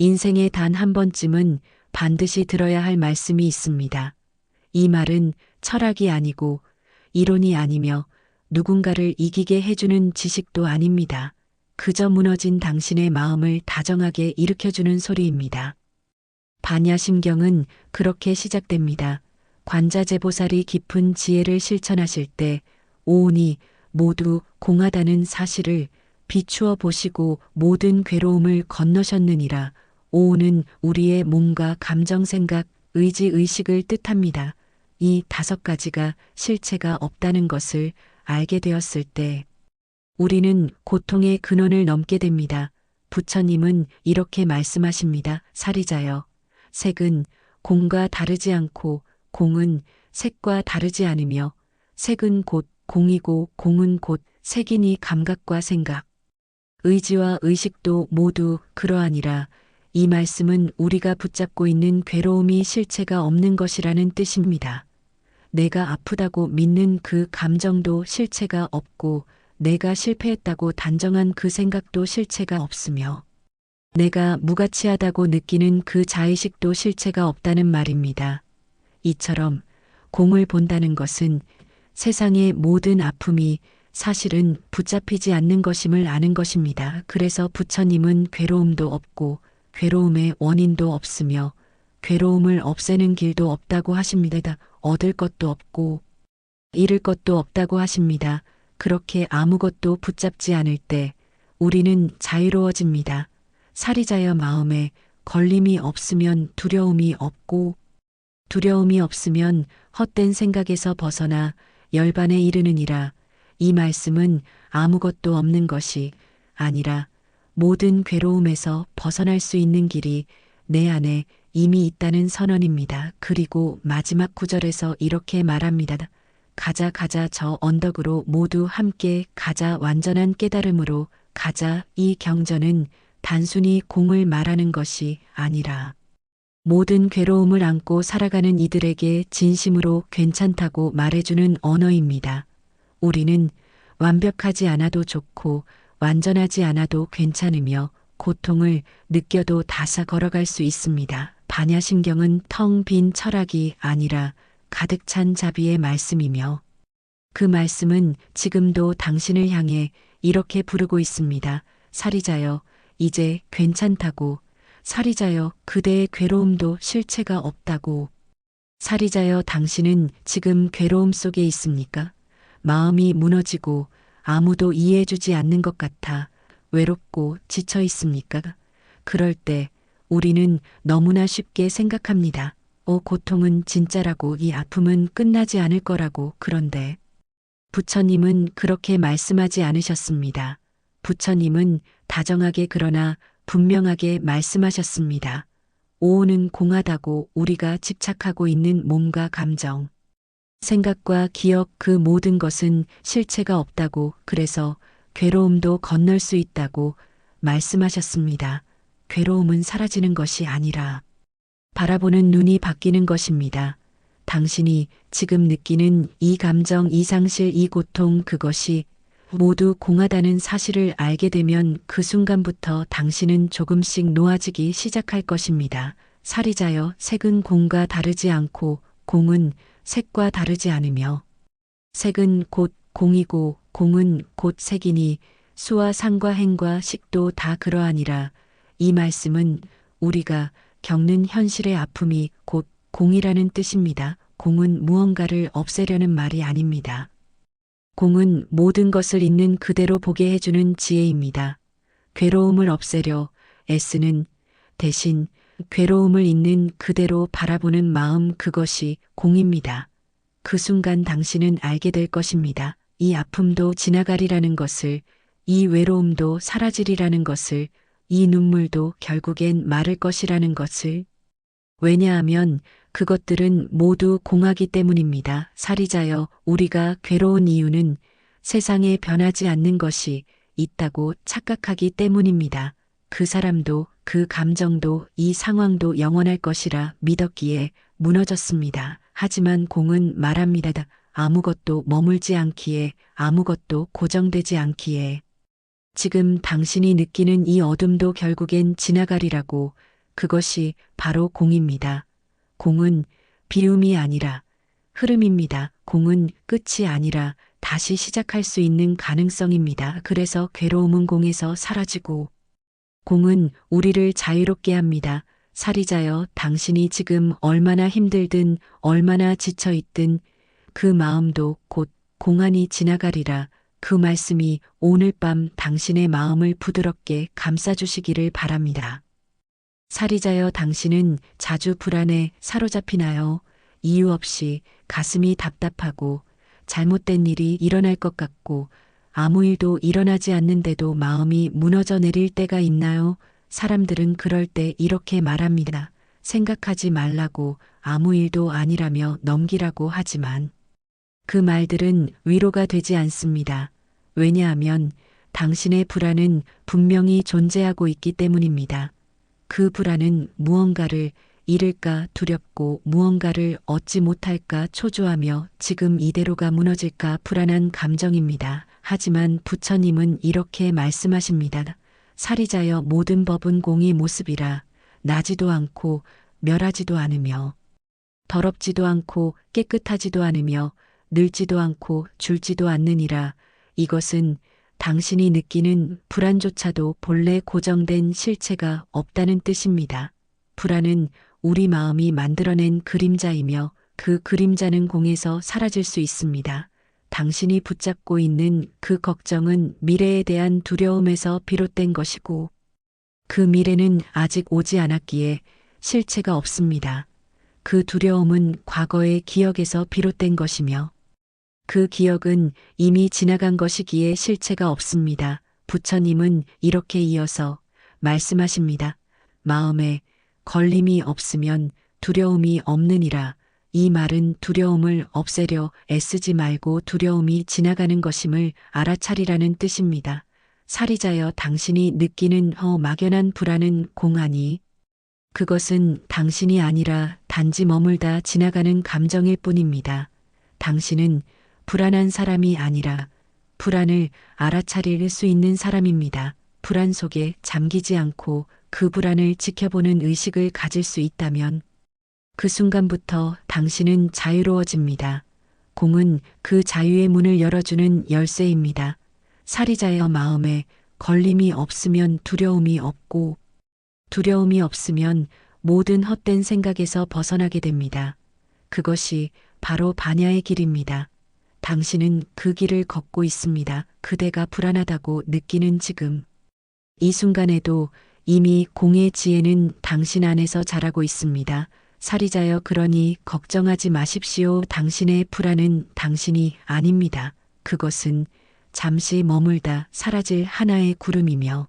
인생에 단 한 번쯤은 반드시 들어야 할 말씀이 있습니다. 이 말은 철학이 아니고 이론이 아니며 누군가를 이기게 해주는 지식도 아닙니다. 그저 무너진 당신의 마음을 다정하게 일으켜주는 소리입니다. 반야심경은 그렇게 시작됩니다. 관자재보살이 깊은 지혜를 실천하실 때 오온이 모두 공하다는 사실을 비추어 보시고 모든 괴로움을 건너셨느니라. 오온은 우리의 몸과 감정, 생각, 의지, 의식을 뜻합니다. 이 5가지가 실체가 없다는 것을 알게 되었을 때 우리는 고통의 근원을 넘게 됩니다. 부처님은 이렇게 말씀하십니다. 사리자여, 색은 공과 다르지 않고 공은 색과 다르지 않으며 색은 곧 공이고 공은 곧 색이니 감각과 생각, 의지와 의식도 모두 그러하니라. 이 말씀은 우리가 붙잡고 있는 괴로움이 실체가 없는 것이라는 뜻입니다. 내가 아프다고 믿는 그 감정도 실체가 없고 내가 실패했다고 단정한 그 생각도 실체가 없으며 내가 무가치하다고 느끼는 그 자의식도 실체가 없다는 말입니다. 이처럼 공을 본다는 것은 세상의 모든 아픔이 사실은 붙잡히지 않는 것임을 아는 것입니다. 그래서 부처님은 괴로움도 없고 괴로움의 원인도 없으며 괴로움을 없애는 길도 없다고 하십니다. 얻을 것도 없고 잃을 것도 없다고 하십니다. 그렇게 아무것도 붙잡지 않을 때 우리는 자유로워집니다. 사리자여, 마음에 걸림이 없으면 두려움이 없고 두려움이 없으면 헛된 생각에서 벗어나 열반에 이르느니라. 이 말씀은 아무것도 없는 것이 아니라 모든 괴로움에서 벗어날 수 있는 길이 내 안에 이미 있다는 선언입니다. 그리고 마지막 구절에서 이렇게 말합니다. 가자 가자, 저 언덕으로 모두 함께 가자, 완전한 깨달음으로 가자. 이 경전은 단순히 공을 말하는 것이 아니라 모든 괴로움을 안고 살아가는 이들에게 진심으로 괜찮다고 말해주는 언어입니다. 우리는 완벽하지 않아도 좋고 완전하지 않아도 괜찮으며 고통을 느껴도 다사 걸어갈 수 있습니다. 반야심경은 텅 빈 철학이 아니라 가득 찬 자비의 말씀이며 그 말씀은 지금도 당신을 향해 이렇게 부르고 있습니다. 사리자여, 이제 괜찮다고. 사리자여, 그대의 괴로움도 실체가 없다고. 사리자여, 당신은 지금 괴로움 속에 있습니까? 마음이 무너지고 아무도 이해해주지 않는 것 같아 외롭고 지쳐 있습니까? 그럴 때 우리는 너무나 쉽게 생각합니다. 고통은 진짜라고, 이 아픔은 끝나지 않을 거라고. 그런데 부처님은 그렇게 말씀하지 않으셨습니다. 부처님은 다정하게 그러나 분명하게 말씀하셨습니다. 오온은 공하다고. 우리가 집착하고 있는 몸과 감정, 생각과 기억, 그 모든 것은 실체가 없다고. 그래서 괴로움도 건널 수 있다고 말씀하셨습니다. 괴로움은 사라지는 것이 아니라 바라보는 눈이 바뀌는 것입니다. 당신이 지금 느끼는 이 감정, 이 상실, 이 고통, 그것이 모두 공하다는 사실을 알게 되면 그 순간부터 당신은 조금씩 놓아지기 시작할 것입니다. 사리자여, 색은 공과 다르지 않고 공은 색과 다르지 않으며 색은 곧 공이고 공은 곧 색이니 수와 상과 행과 식도 다 그러하니라. 이 말씀은 우리가 겪는 현실의 아픔이 곧 공이라는 뜻입니다. 공은 무언가를 없애려는 말이 아닙니다. 공은 모든 것을 있는 그대로 보게 해주는 지혜입니다. 괴로움을 없애려 애쓰는 대신 괴로움을 있는 그대로 바라보는 마음, 그것이 공입니다. 그 순간 당신은 알게 될 것입니다. 이 아픔도 지나가리라는 것을, 이 외로움도 사라지리라는 것을, 이 눈물도 결국엔 마를 것이라는 것을. 왜냐하면 그것들은 모두 공하기 때문입니다. 사리자여, 우리가 괴로운 이유는 세상에 변하지 않는 것이 있다고 착각하기 때문입니다. 그 사람도 그 감정도 이 상황도 영원할 것이라 믿었기에 무너졌습니다. 하지만 공은 말합니다. 아무것도 머물지 않기에, 아무것도 고정되지 않기에. 지금 당신이 느끼는 이 어둠도 결국엔 지나가리라고. 그것이 바로 공입니다. 공은 비움이 아니라 흐름입니다. 공은 끝이 아니라 다시 시작할 수 있는 가능성입니다. 그래서 괴로움은 공에서 사라지고 공은 우리를 자유롭게 합니다. 살이자여, 당신이 지금 얼마나 힘들든 얼마나 지쳐있든 그 마음도 곧 공안이 지나가리라. 그 말씀이 오늘 밤 당신의 마음을 부드럽게 감싸주시기를 바랍니다. 살이자여, 당신은 자주 불안에 사로잡히나요? 이유 없이 가슴이 답답하고 잘못된 일이 일어날 것 같고 아무 일도 일어나지 않는데도 마음이 무너져 내릴 때가 있나요? 사람들은 그럴 때 이렇게 말합니다. 생각하지 말라고, 아무 일도 아니라며 넘기라고 하지만 그 말들은 위로가 되지 않습니다. 왜냐하면 당신의 불안은 분명히 존재하고 있기 때문입니다. 그 불안은 무언가를 잃을까 두렵고 무언가를 얻지 못할까 초조하며 지금 이대로가 무너질까 불안한 감정입니다. 하지만 부처님은 이렇게 말씀하십니다. 살이자여, 모든 법은 공의 모습이라. 나지도 않고 멸하지도 않으며 더럽지도 않고 깨끗하지도 않으며 늙지도 않고 줄지도 않느니라. 이것은 당신이 느끼는 불안조차도 본래 고정된 실체가 없다는 뜻입니다. 불안은 우리 마음이 만들어낸 그림자이며 그 그림자는 공에서 사라질 수 있습니다. 당신이 붙잡고 있는 그 걱정은 미래에 대한 두려움에서 비롯된 것이고 그 미래는 아직 오지 않았기에 실체가 없습니다. 그 두려움은 과거의 기억에서 비롯된 것이며 그 기억은 이미 지나간 것이기에 실체가 없습니다. 부처님은 이렇게 이어서 말씀하십니다. 마음에 걸림이 없으면 두려움이 없느니라. 이 말은 두려움을 없애려 애쓰지 말고 두려움이 지나가는 것임을 알아차리라는 뜻입니다. 살이자여, 당신이 느끼는 막연한 불안은 공아니 그것은 당신이 아니라 단지 머물다 지나가는 감정일 뿐입니다. 당신은 불안한 사람이 아니라 불안을 알아차릴 수 있는 사람입니다. 불안 속에 잠기지 않고 그 불안을 지켜보는 의식을 가질 수 있다면 그 순간부터 당신은 자유로워집니다. 공은 그 자유의 문을 열어주는 열쇠입니다. 살이자여, 마음에 걸림이 없으면 두려움이 없고 두려움이 없으면 모든 헛된 생각에서 벗어나게 됩니다. 그것이 바로 반야의 길입니다. 당신은 그 길을 걷고 있습니다. 그대가 불안하다고 느끼는 지금 이 순간에도 이미 공의 지혜는 당신 안에서 자라고 있습니다. 살이자여, 그러니 걱정하지 마십시오. 당신의 불안은 당신이 아닙니다. 그것은 잠시 머물다 사라질 하나의 구름이며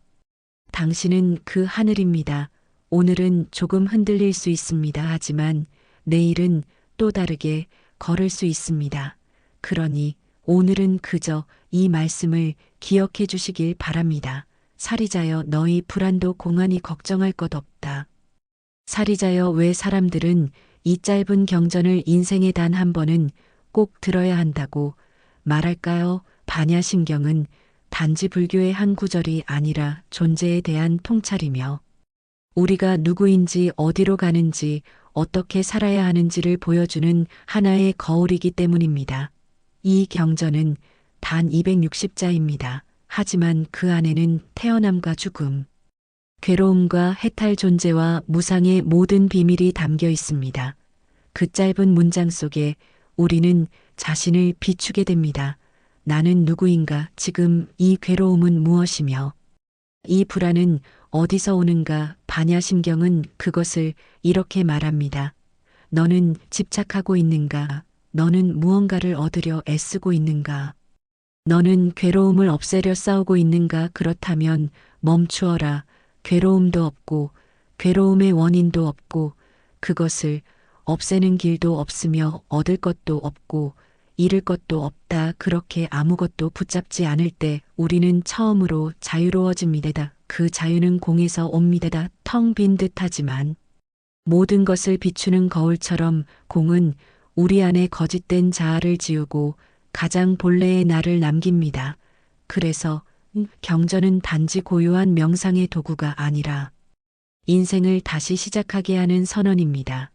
당신은 그 하늘입니다. 오늘은 조금 흔들릴 수 있습니다. 하지만 내일은 또 다르게 걸을 수 있습니다. 그러니 오늘은 그저 이 말씀을 기억해 주시길 바랍니다. 살이자여, 너희 불안도 공안이 걱정할 것 없다. 살이자여, 왜 사람들은 이 짧은 경전을 인생에 단 한 번은 꼭 들어야 한다고 말할까요? 반야심경은 단지 불교의 한 구절이 아니라 존재에 대한 통찰이며 우리가 누구인지 어디로 가는지 어떻게 살아야 하는지를 보여주는 하나의 거울이기 때문입니다. 이 경전은 단 260자입니다. 하지만 그 안에는 태어남과 죽음, 괴로움과 해탈 존재와 무상의 모든 비밀이 담겨 있습니다. 그 짧은 문장 속에 우리는 자신을 비추게 됩니다. 나는 누구인가? 지금 이 괴로움은 무엇이며 이 불안은 어디서 오는가? 반야심경은 그것을 이렇게 말합니다. 너는 집착하고 있는가? 너는 무언가를 얻으려 애쓰고 있는가? 너는 괴로움을 없애려 싸우고 있는가? 그렇다면 멈추어라. 괴로움도 없고 괴로움의 원인도 없고 그것을 없애는 길도 없으며 얻을 것도 없고 잃을 것도 없다. 그렇게 아무것도 붙잡지 않을 때 우리는 처음으로 자유로워집니다. 그 자유는 공에서 옵니다. 텅 빈 듯하지만 모든 것을 비추는 거울처럼 공은 우리 안에 거짓된 자아를 지우고 가장 본래의 나를 남깁니다. 그래서 경전은 단지 고요한 명상의 도구가 아니라 인생을 다시 시작하게 하는 선언입니다.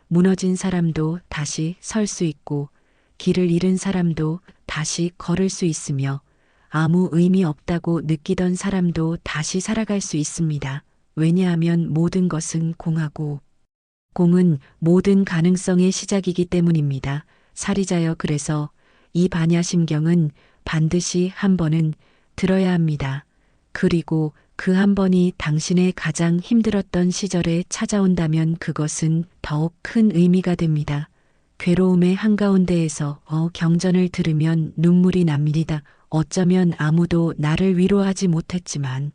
무너진 사람도 다시 설 수 있고 길을 잃은 사람도 다시 걸을 수 있으며 아무 의미 없다고 느끼던 사람도 다시 살아갈 수 있습니다. 왜냐하면 모든 것은 공하고 공은 모든 가능성의 시작이기 때문입니다. 사리자여, 그래서 이 반야심경은 반드시 한 번은 들어야 합니다. 그리고 그 한 번이 당신의 가장 힘들었던 시절에 찾아온다면 그것은 더욱 큰 의미가 됩니다. 괴로움의 한가운데에서 경전을 들으면 눈물이 납니다. 어쩌면 아무도 나를 위로하지 못했지만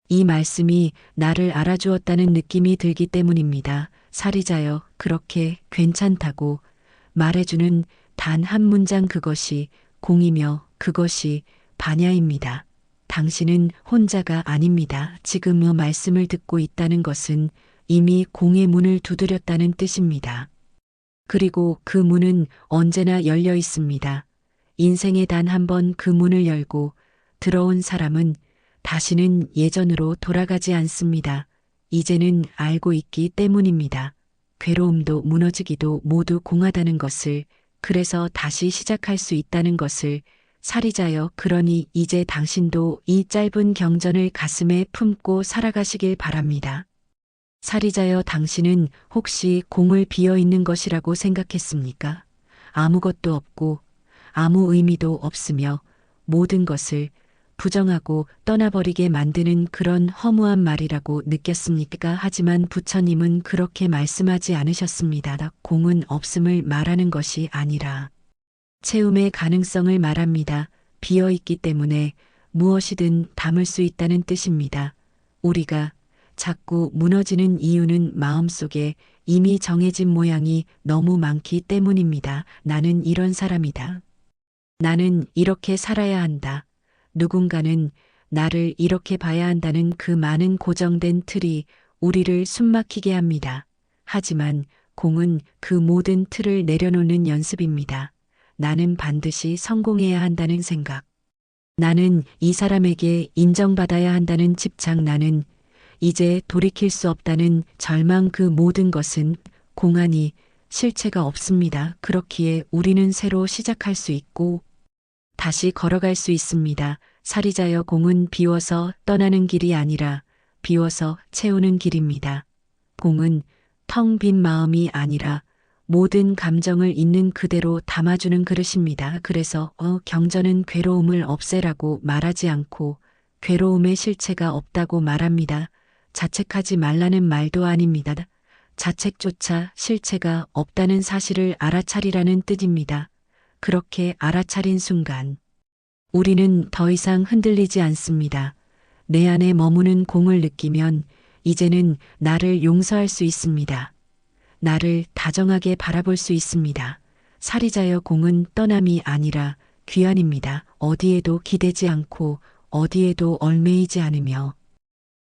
이 말씀이 나를 알아주었다는 느낌이 들기 때문입니다. 사리자여, 그렇게 괜찮다고 말해주는 단 한 문장, 그것이 공이며 그것이 반야입니다. 당신은 혼자가 아닙니다. 지금 이 말씀을 듣고 있다는 것은 이미 공의 문을 두드렸다는 뜻입니다. 그리고 그 문은 언제나 열려 있습니다. 인생에 단 한 번 그 문을 열고 들어온 사람은 다시는 예전으로 돌아가지 않습니다. 이제는 알고 있기 때문입니다. 괴로움도 무너지기도 모두 공하다는 것을, 그래서 다시 시작할 수 있다는 것을. 사리자여, 그러니 이제 당신도 이 짧은 경전을 가슴에 품고 살아가시길 바랍니다. 사리자여, 당신은 혹시 공을 비어 있는 것이라고 생각했습니까? 아무것도 없고 아무 의미도 없으며 모든 것을 부정하고 떠나버리게 만드는 그런 허무한 말이라고 느꼈습니까? 하지만 부처님은 그렇게 말씀하지 않으셨습니다. 공은 없음을 말하는 것이 아니라 채움의 가능성을 말합니다. 비어있기 때문에 무엇이든 담을 수 있다는 뜻입니다. 우리가 자꾸 무너지는 이유는 마음속에 이미 정해진 모양이 너무 많기 때문입니다. 나는 이런 사람이다. 나는 이렇게 살아야 한다. 누군가는 나를 이렇게 봐야 한다는 그 많은 고정된 틀이 우리를 숨막히게 합니다. 하지만 공은 그 모든 틀을 내려놓는 연습입니다. 나는 반드시 성공해야 한다는 생각. 나는 이 사람에게 인정받아야 한다는 집착. 나는 이제 돌이킬 수 없다는 절망. 그 모든 것은 공하니 실체가 없습니다. 그렇기에 우리는 새로 시작할 수 있고 다시 걸어갈 수 있습니다. 사리자여, 공은 비워서 떠나는 길이 아니라 비워서 채우는 길입니다. 공은 텅 빈 마음이 아니라 모든 감정을 있는 그대로 담아주는 그릇입니다. 그래서 경전은 괴로움을 없애라고 말하지 않고 괴로움의 실체가 없다고 말합니다. 자책하지 말라는 말도 아닙니다. 자책조차 실체가 없다는 사실을 알아차리라는 뜻입니다. 그렇게 알아차린 순간 우리는 더 이상 흔들리지 않습니다. 내 안에 머무는 공을 느끼면 이제는 나를 용서할 수 있습니다. 나를 다정하게 바라볼 수 있습니다. 사리자여, 공은 떠남이 아니라 귀환입니다. 어디에도 기대지 않고 어디에도 얽매이지 않으며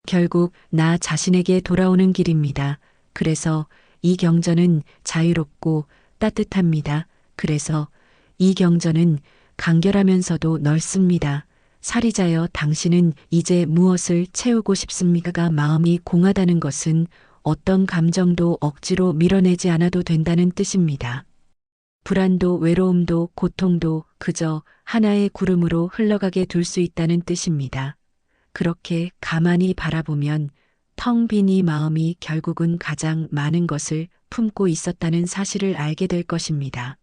결국 나 자신에게 돌아오는 길입니다. 그래서 이 경전은 자유롭고 따뜻합니다. 그래서 이 경전은 간결하면서도 넓습니다. 사리자여, 당신은 이제 무엇을 채우고 싶습니까? 마음이 공하다는 것은 어떤 감정도 억지로 밀어내지 않아도 된다는 뜻입니다. 불안도 외로움도 고통도 그저 하나의 구름으로 흘러가게 둘 수 있다는 뜻입니다. 그렇게 가만히 바라보면 텅 빈 이 마음이 결국은 가장 많은 것을 품고 있었다는 사실을 알게 될 것입니다.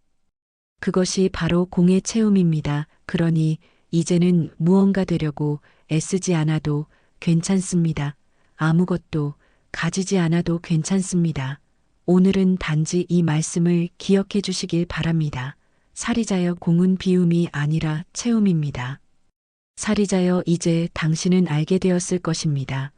그것이 바로 공의 채움입니다. 그러니 이제는 무언가 되려고 애쓰지 않아도 괜찮습니다. 아무것도 가지지 않아도 괜찮습니다. 오늘은 단지 이 말씀을 기억해 주시길 바랍니다. 사리자여, 공은 비움이 아니라 채움입니다. 사리자여, 이제 당신은 알게 되었을 것입니다.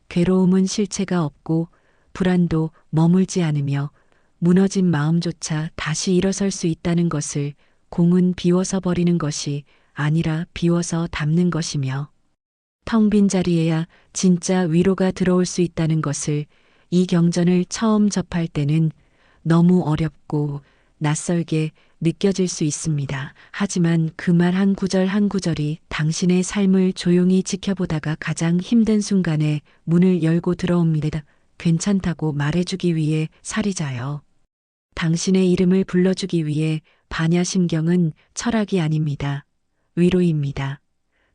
괴로움은 실체가 없고 불안도 머물지 않으며 무너진 마음조차 다시 일어설 수 있다는 것을. 공은 비워서 버리는 것이 아니라 비워서 담는 것이며 텅 빈 자리에야 진짜 위로가 들어올 수 있다는 것을. 이 경전을 처음 접할 때는 너무 어렵고 낯설게 느껴질 수 있습니다. 하지만 그 말 한 구절 한 구절이 당신의 삶을 조용히 지켜보다가 가장 힘든 순간에 문을 열고 들어옵니다. 괜찮다고 말해주기 위해 살이자여. 당신의 이름을 불러주기 위해 반야심경은 철학이 아닙니다. 위로입니다.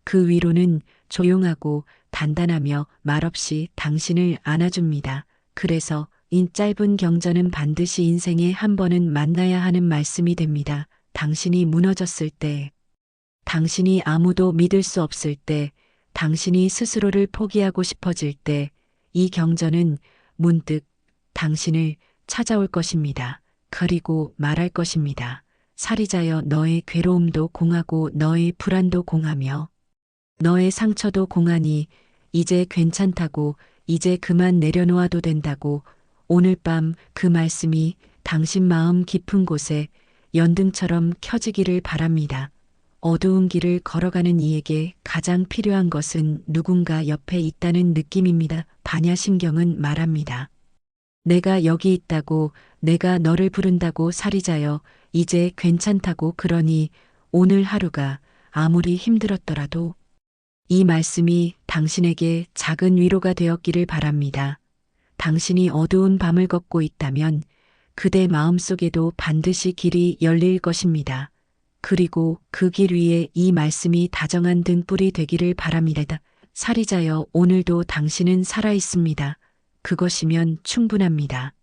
그 위로는 조용하고 단단하며 말없이 당신을 안아줍니다. 그래서 이 짧은 경전은 반드시 인생에 한 번은 만나야 하는 말씀이 됩니다. 당신이 무너졌을 때, 당신이 아무도 믿을 수 없을 때, 당신이 스스로를 포기하고 싶어질 때, 이 경전은 문득 당신을 찾아올 것입니다. 그리고 말할 것입니다. 살이자여, 너의 괴로움도 공하고 너의 불안도 공하며 너의 상처도 공하니 이제 괜찮다고, 이제 그만 내려놓아도 된다고. 오늘 밤 그 말씀이 당신 마음 깊은 곳에 연등처럼 켜지기를 바랍니다. 어두운 길을 걸어가는 이에게 가장 필요한 것은 누군가 옆에 있다는 느낌입니다. 반야심경은 말합니다. 내가 여기 있다고, 내가 너를 부른다고. 살이자여, 이제 괜찮다고. 그러니 오늘 하루가 아무리 힘들었더라도 이 말씀이 당신에게 작은 위로가 되었기를 바랍니다. 당신이 어두운 밤을 걷고 있다면 그대 마음속에도 반드시 길이 열릴 것입니다. 그리고 그 길 위에 이 말씀이 다정한 등불이 되기를 바랍니다. 살이자여, 오늘도 당신은 살아 있습니다. 그것이면 충분합니다.